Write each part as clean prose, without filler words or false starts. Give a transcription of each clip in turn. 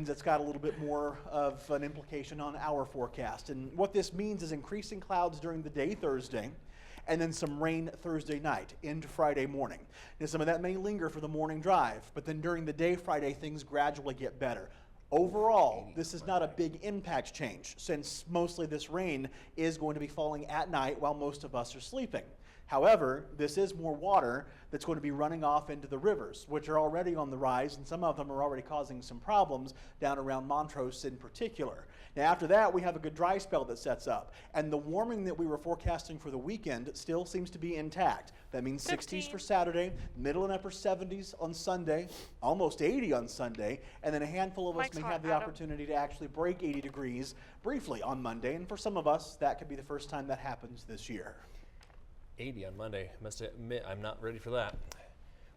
means it's got a little bit more of an implication on our forecast. And what this means is increasing clouds during the day Thursday, and then some rain Thursday night into Friday morning. Now, some of that may linger for the morning drive, but then during the day Friday, things gradually get better. Overall, this is not a big impact change, since mostly this rain is going to be falling at night while most of us are sleeping. However, this is more water that's going to be running off into the rivers, which are already on the rise, and some of them are already causing some problems down around Montrose in particular. Now, after that, we have a good dry spell that sets up, and the warming that we were forecasting for the weekend still seems to be intact. That means 60s for Saturday, middle and upper 70s on Sunday, almost 80 on Sunday, and then a handful of us may have the opportunity to actually break 80 degrees briefly on Monday, and for some of us, that could be the first time that happens this year. 80 on Monday. Must admit, I'm not ready for that.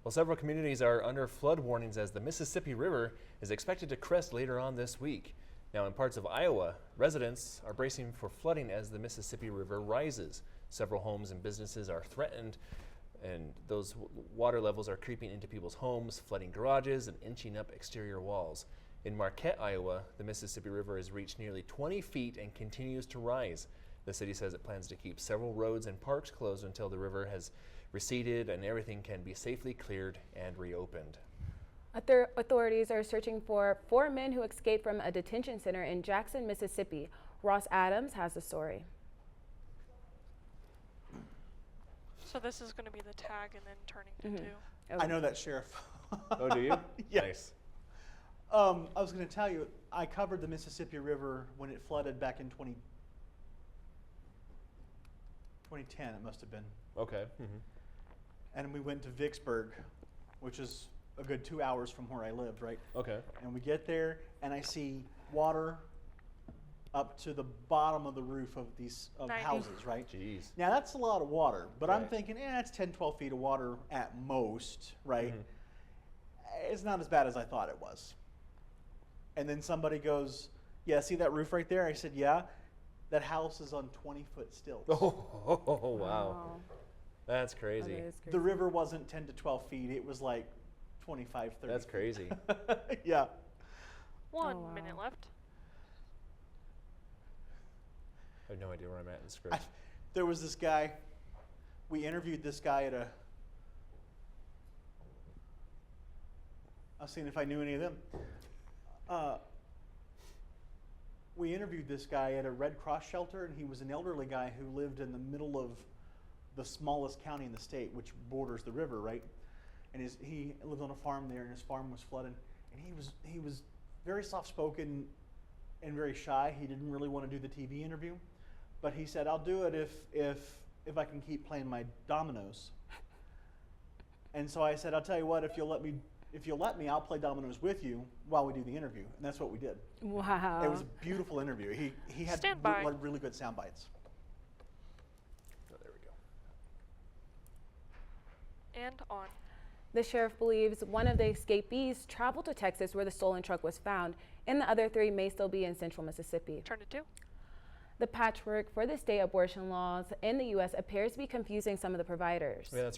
Well, several communities are under flood warnings as the Mississippi River is expected to crest later on this week. Now, in parts of Iowa, residents are bracing for flooding as the Mississippi River rises. Several homes and businesses are threatened, and those water levels are creeping into people's homes, flooding garages, and inching up exterior walls. In Marquette, Iowa, the Mississippi River has reached nearly 20 feet and continues to rise. The city says it plans to keep several roads and parks closed until the river has receded and everything can be safely cleared and reopened. Authorities are searching for 4 men who escaped from a detention center in Jackson, Mississippi. Ross Adams has the story. So this is going to be the tag and then turning to 2. Oh. I know that, Sheriff. Oh, do you? Yes. Nice. I was going to tell you, I covered the Mississippi River when it flooded back in 2010, it must have been. Okay. And we went to Vicksburg, which is a good 2 hours from where I lived, right? Okay. And we get there, and I see water up to the bottom of the roof of these houses, right? Jeez. Now, that's a lot of water, but I'm Right. thinking, it's 10, 12 feet of water at most, right? It's not as bad as I thought it was. And then somebody goes, yeah, see that roof right there? I said, yeah. That house is on 20-foot stilts. Oh, wow. That's crazy. That is crazy. The river wasn't 10 to 12 feet. It was like 25, 30. That's crazy. Yeah. 1 minute left. I have no idea where I'm at in the script. There was this guy. We interviewed this guy at I was seeing if I knew any of them. We interviewed this guy at a Red Cross shelter, and he was an elderly guy who lived in the middle of the smallest county in the state, which borders the river, right? And he lived on a farm there, and his farm was flooded. And he was very soft-spoken and very shy. He didn't really want to do the TV interview, but he said, "I'll do it if I can keep playing my dominoes." And so I said, "I'll tell you what, if you'll let me, I'll play dominoes with you while we do the interview." And that's what we did. Wow. It was a beautiful interview. He had really good sound bites. Oh, there we go. And on. The sheriff believes one of the escapees traveled to Texas where the stolen truck was found, and the other 3 may still be in central Mississippi. Turn to 2. The patchwork for the state abortion laws in the U.S. appears to be confusing some of the providers. Yeah, that's